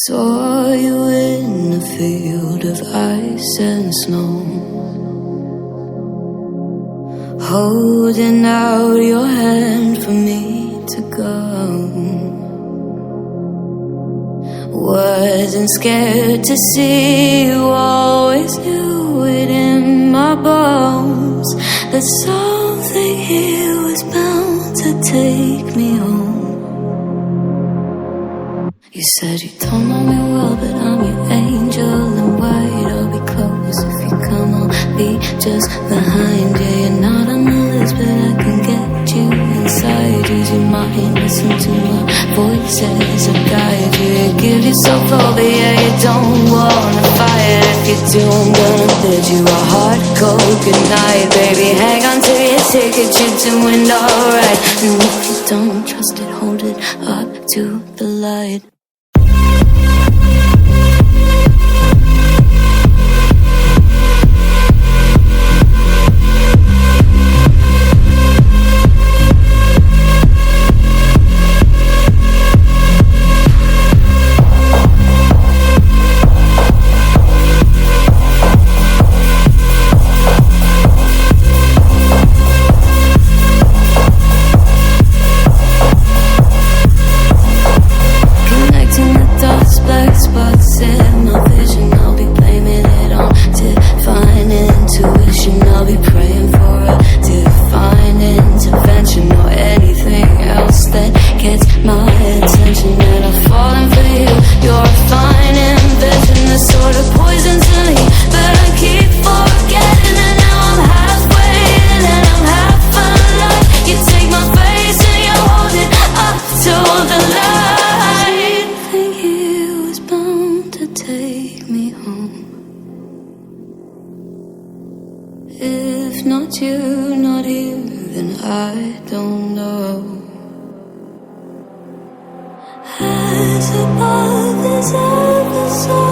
Saw you in a field of ice and snow, holding out your hand for me to go. Wasn't scared to see you, always knew it in my bones that something here was bound to take me home. You said you don't know me well, but I'm your angel in white. I'll be close if you come, I'll be just behind you. You're not on the list, but I can get you inside. Use your mind, listen to my voices, I'll guide you. You give yourself over, yeah, you don't wanna fight. If you do, I'm gonna bid you a hard cold goodnight. Baby, hang on to your ticket, you're doing alright. And if you don't trust it, hold it up to the light. Spots in my vision, I'll be blaming it on divine intuition. I'll be praying for a divine intervention or anything else that gets my attention. And I'm falling for you, you're a fine invention, the sort of poison to me, but I keep forgetting. And now I'm halfway in and I'm half alive. You take my face and you hold it up to the light. Take me home. If not you, not here, then I don't know. As above is ever so